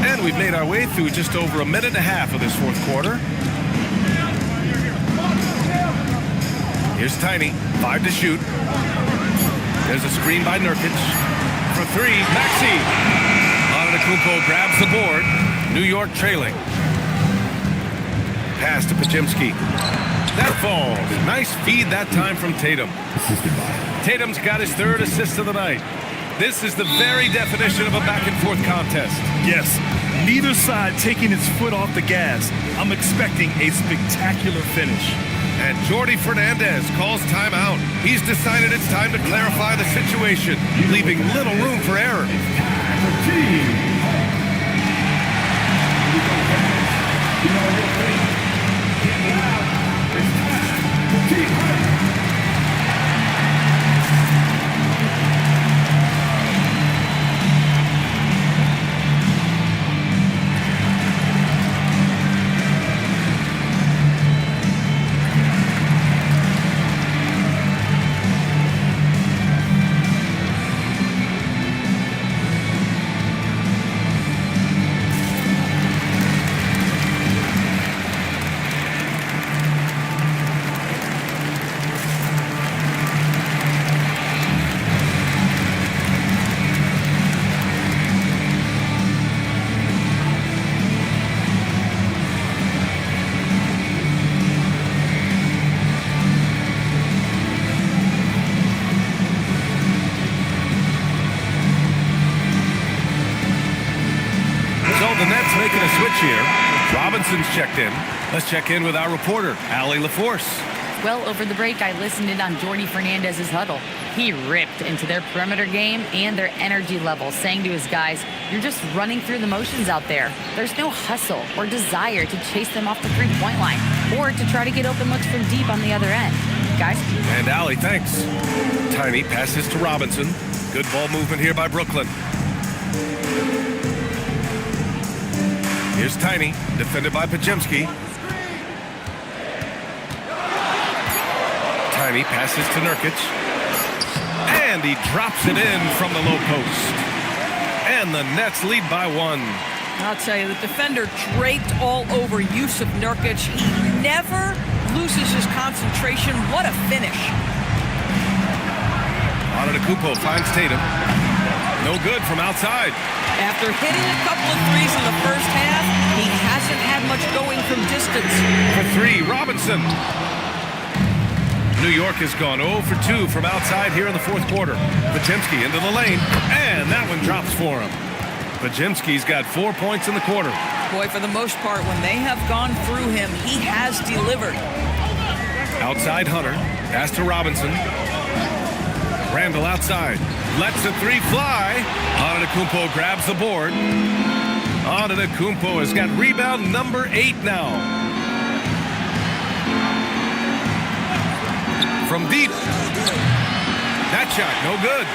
And we've made our way through just over a minute and a half of this fourth quarter. Here's Tiny. 5 to shoot. There's a screen by Nurkic. For 3, Maxey. Antetokounmpo grabs the board. New York trailing. Pass to Pajemski. That falls. Nice feed that time from Tatum. Tatum's got his 3rd assist of the night. This is the very definition of a back-and-forth contest. Yes, neither side taking its foot off the gas. I'm expecting a spectacular finish. And Jordi Fernandez calls timeout. He's decided it's time to clarify the situation, leaving little room for error. Making a switch here. Robinson's checked in. Let's check in with our reporter, Allie LaForce. Well, over the break, I listened in on Jordi Fernandez's huddle. He ripped into their perimeter game and their energy level, saying to his guys, "You're just running through the motions out there. There's no hustle or desire to chase them off the three-point line or to try to get open looks from deep on the other end." Guys? And Allie, thanks. Tiny passes to Robinson. Good ball movement here by Brooklyn. Here's Tiny, defended by Pajemski. Tiny passes to Nurkic. And he drops it in from the low post. And the Nets lead by 1. I'll tell you, the defender draped all over Yusuf Nurkic. He never loses his concentration. What a finish. Antetokounmpo finds Tatum. No good from outside. After hitting a couple of threes in the first half, he hasn't had much going from distance. For 3, Robinson. New York has gone 0 for 2 from outside here in the fourth quarter. Pajemski into the lane, and that one drops for him. Pajemski's got 4 points in the quarter. Boy, for the most part, when they have gone through him, he has delivered. Outside Hunter, pass to Robinson. Randall outside, lets the 3 fly. Antetokounmpo grabs the board. Antetokounmpo has got rebound number 8 now. From deep. That shot, no good.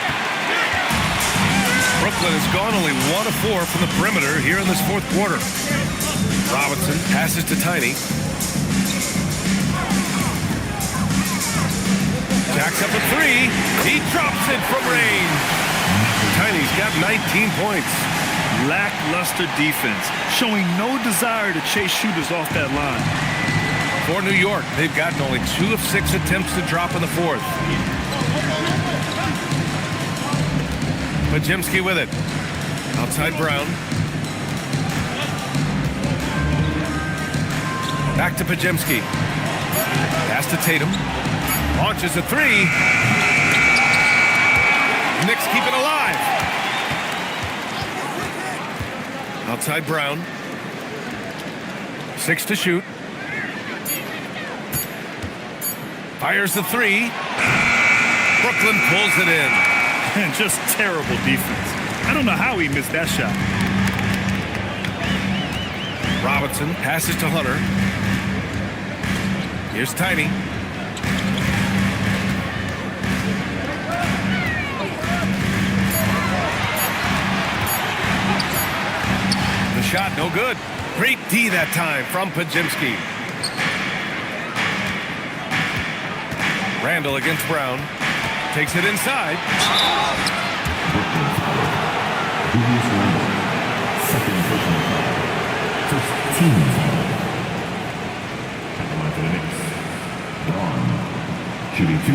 Brooklyn has gone only 1 of 4 from the perimeter here in this fourth quarter. Robinson passes to Tiny. Jacks up a 3. He drops it from range. Tiny's got 19 points. Lackluster defense, showing no desire to chase shooters off that line. For New York, they've gotten only 2 of 6 attempts to drop in the fourth. Pajemski with it. Outside Brown. Back to Pajemski. Pass to Tatum. Launches a three. Knicks keep it alive. Outside Brown. 6 to shoot. Fires the three. Brooklyn pulls it in. And just terrible defense. I don't know how he missed that shot. Robinson passes to Hunter. Here's Tiny. The shot, no good. Great D that time from Pajemski. Randall against Brown. Takes it inside. Second personal foul. First team foul. At the line for the Knicks. Braun. Shooting 2.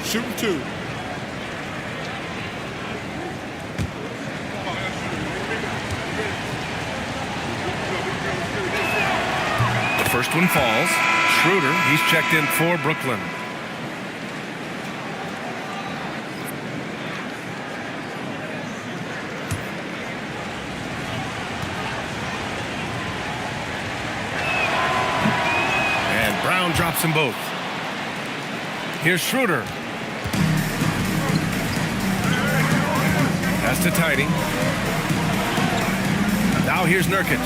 Shooting 2. The first one falls. Schroeder, he's checked in for Brooklyn. And Brown drops them both. Here's Schroeder. Pass to Tiny. Now here's Nurkic.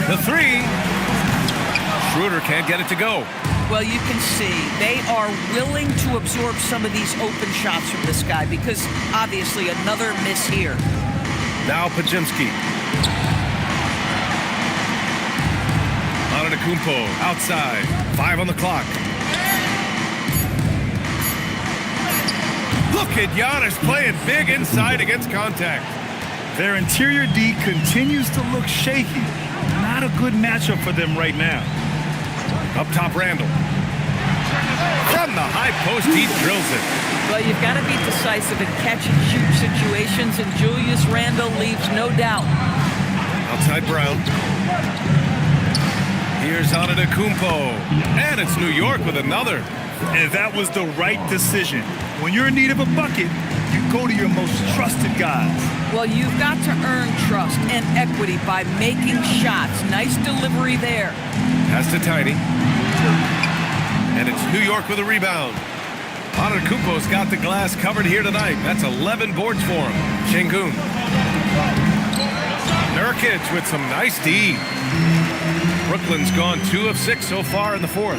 The three. Schroeder can't get it to go. Well, you can see they are willing to absorb some of these open shots from this guy because obviously another miss here. Now Pajemski. Antetokounmpo outside. 5 on the clock. Look at Giannis playing big inside against contact. Their interior D continues to look shaky. Not a good matchup for them right now. Up top, Randall. From the high post, he drills it. Well, you've got to be decisive in catch-and-shoot situations, and Julius Randle leaves no doubt. Outside Brown. Here's Antetokounmpo. And it's New York with another. And that was the right decision. When you're in need of a bucket, you go to your most trusted guys. Well, you've got to earn trust and equity by making shots. Nice delivery there. Pass to Tiny. And it's New York with a rebound. Antetokounmpo's got the glass covered here tonight. That's 11 boards for him. Şengün. Nurkic with some nice D. Brooklyn's gone 2 of 6 so far in the fourth.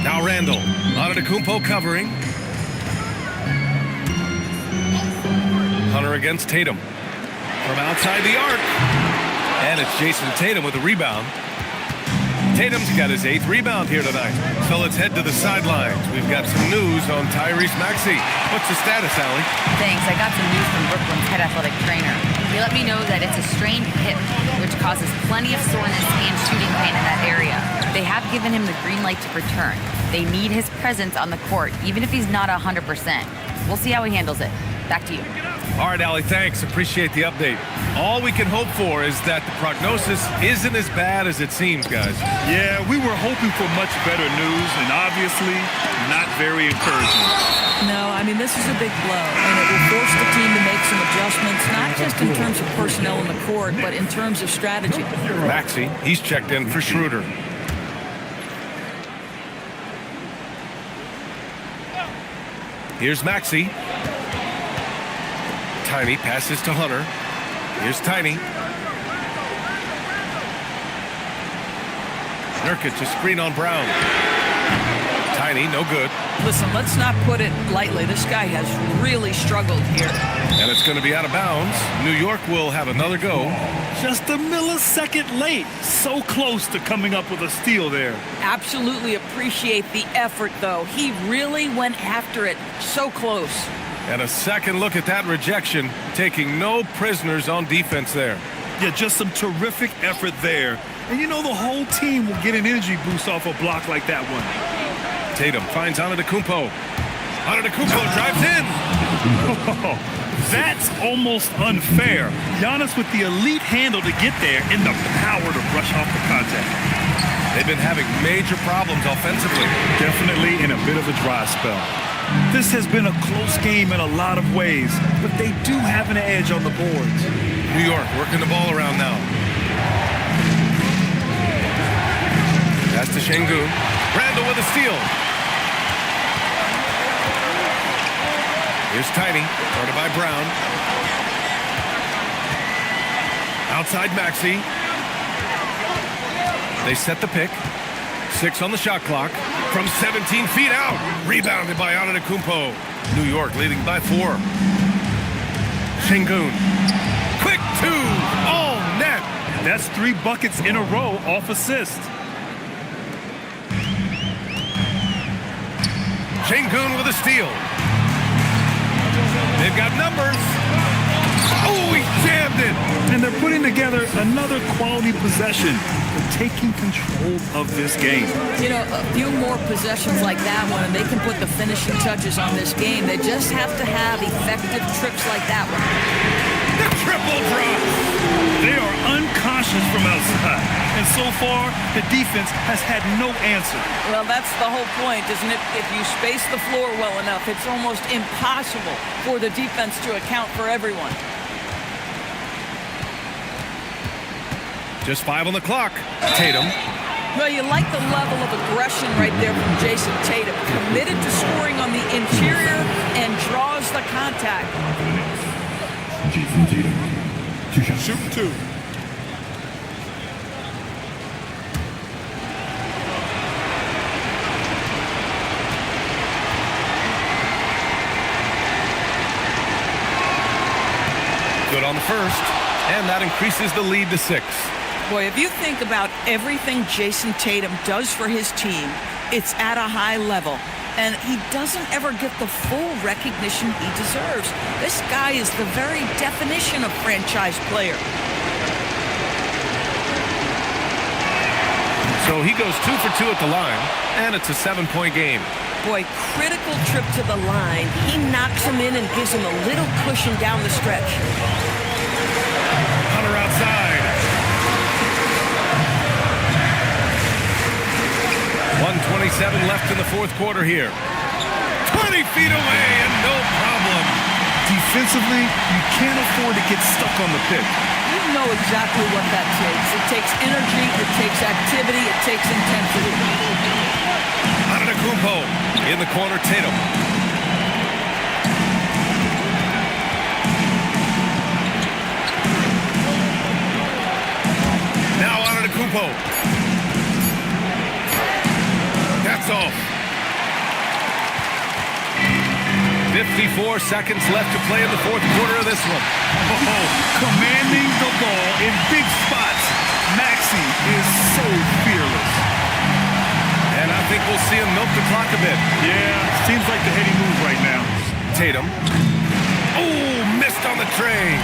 Now Randall. Antetokounmpo covering. Hunter against Tatum. From outside the arc. And it's Jason Tatum with the rebound. Tatum's got his 8th rebound here tonight. So let's head to the sidelines. We've got some news on Tyrese Maxey. What's the status, Allie? Thanks. I got some news from Brooklyn's head athletic trainer. He let me know that it's a strained hip, which causes plenty of soreness and shooting pain in that area. They have given him the green light to return. They need his presence on the court, even if he's not 100%. We'll see how he handles it. Back to you. All right, Allie, thanks. Appreciate the update. All we can hope for is that the prognosis isn't as bad as it seems, guys. Yeah, we were hoping for much better news, and obviously not very encouraging. No, I mean, this is a big blow, and it will force the team to make some adjustments, not just in terms of personnel on the court, but in terms of strategy. Maxey, he's checked in for Schroeder. Here's Maxey. Tiny passes to Hunter. Here's Tiny. Nurkic, a screen on Brown. Tiny, no good. Listen, let's not put it lightly. This guy has really struggled here. And it's going to be out of bounds. New York will have another go. Just a millisecond late. So close to coming up with a steal there. Absolutely appreciate the effort, though. He really went after it. So close. And a second look at that rejection, taking no prisoners on defense there. Yeah, just some terrific effort there. And you know the whole team will get an energy boost off a block like that one. Tatum finds Antetokounmpo. Antetokounmpo drives in. That's almost unfair. Giannis with the elite handle to get there and the power to brush off the contact. They've been having major problems offensively. Definitely in a bit of a dry spell. This has been a close game in a lot of ways, but they do have an edge on the boards. New York working the ball around now. Pass to Şengün. Randall with a steal. Here's Tiny, guarded by Brown. Outside Maxey. They set the pick. 6 on the shot clock. From 17 feet out. Rebounded by Antetokounmpo. New York leading by 4. Şengün. Quick 2. All net. That's 3 buckets in a row off assist. Şengün with a steal. They've got numbers. Oh, he jammed it. And they're putting together another quality possession. They're taking control of this game. You know, a few more possessions like that one, and they can put the finishing touches on this game. They just have to have effective trips like that one. The triple drop. They are unconscious from outside. And so far, the defense has had no answer. Well, that's the whole point, isn't it? If you space the floor well enough, it's almost impossible for the defense to account for everyone. Just 5 on the clock. Tatum. Well, you like the level of aggression right there from Jason Tatum. Committed to scoring on the interior and draws the contact. Jason Tatum. 2 shots. Shoot 2. Good on the first. And that increases the lead to 6. Boy, if you think about everything Jason Tatum does for his team, it's at a high level. And he doesn't ever get the full recognition he deserves. This guy is the very definition of franchise player. So he goes 2 for 2 at the line, and it's a 7-point game. Boy, critical trip to the line. He knocks him in and gives him a little cushion down the stretch. Hunter outside. 1:27 left in the fourth quarter here. 20 feet away and no problem. Defensively, you can't afford to get stuck on the pick. You know exactly what that takes. It takes energy, it takes activity, it takes intensity. Antetokounmpo in the corner, Tatum. Now Antetokounmpo. That's off. 54 seconds left to play in the fourth quarter of this one. Oh, commanding the ball in big spots. Maxey is so fearless. And I think we'll see him milk the clock a bit. Yeah, seems like the heady move right now. Tatum. Oh, missed on the tray.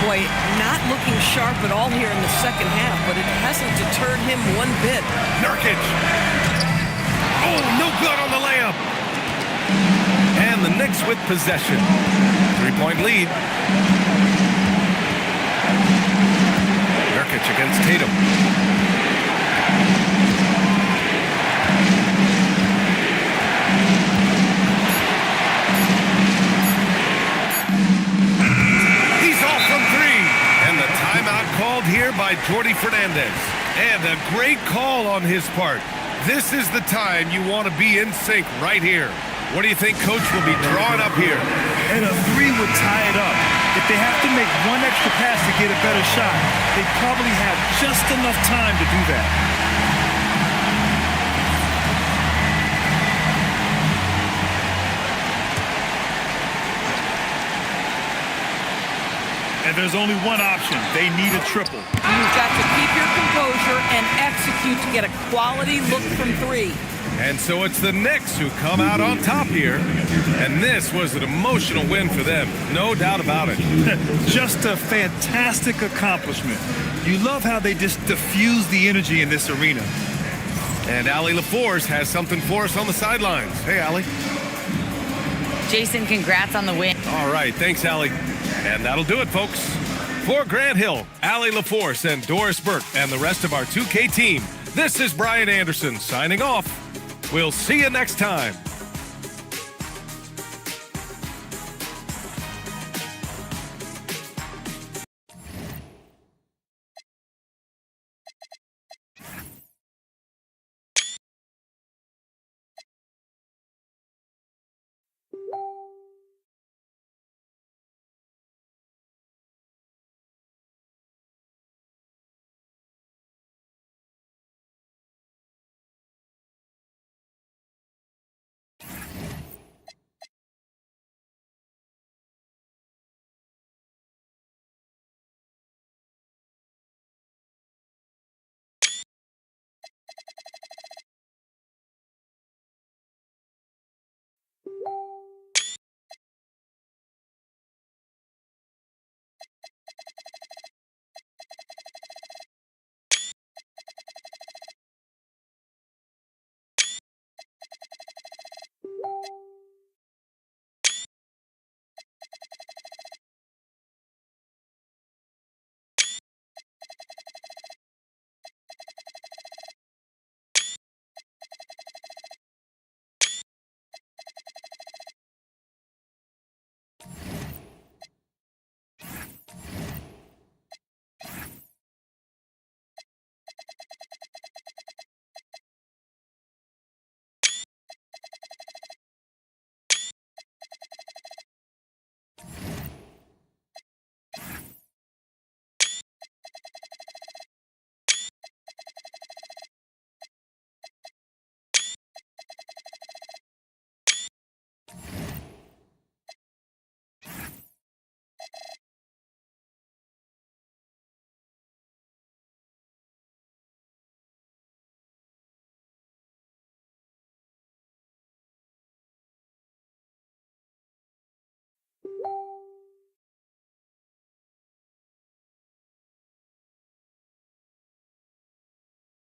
Boy, not looking sharp at all here in the second half, but it hasn't deterred him one bit. Nurkic. Oh, no good on the layup. And the Knicks with possession. 3-point lead. Nurkic against Tatum. He's off from 3. And the timeout called here by Jordi Fernandez. And a great call on his part. This is the time you want to be in sync right here. What do you think Coach will be drawing up here? And a 3 would tie it up. If they have to make one extra pass to get a better shot, they probably have just enough time to do that. And there's only one option. They need a triple. You've got to keep your composure and execute to get a quality look from 3. And so it's the Knicks who come out on top here. And this was an emotional win for them. No doubt about it. Just a fantastic accomplishment. You love how they just diffuse the energy in this arena. And Allie LaForce has something for us on the sidelines. Hey, Allie. Jason, congrats on the win. All right, thanks, Allie. And that'll do it, folks. For Grant Hill, Allie LaForce, and Doris Burke, and the rest of our 2K team, this is Brian Anderson signing off. We'll see you next time.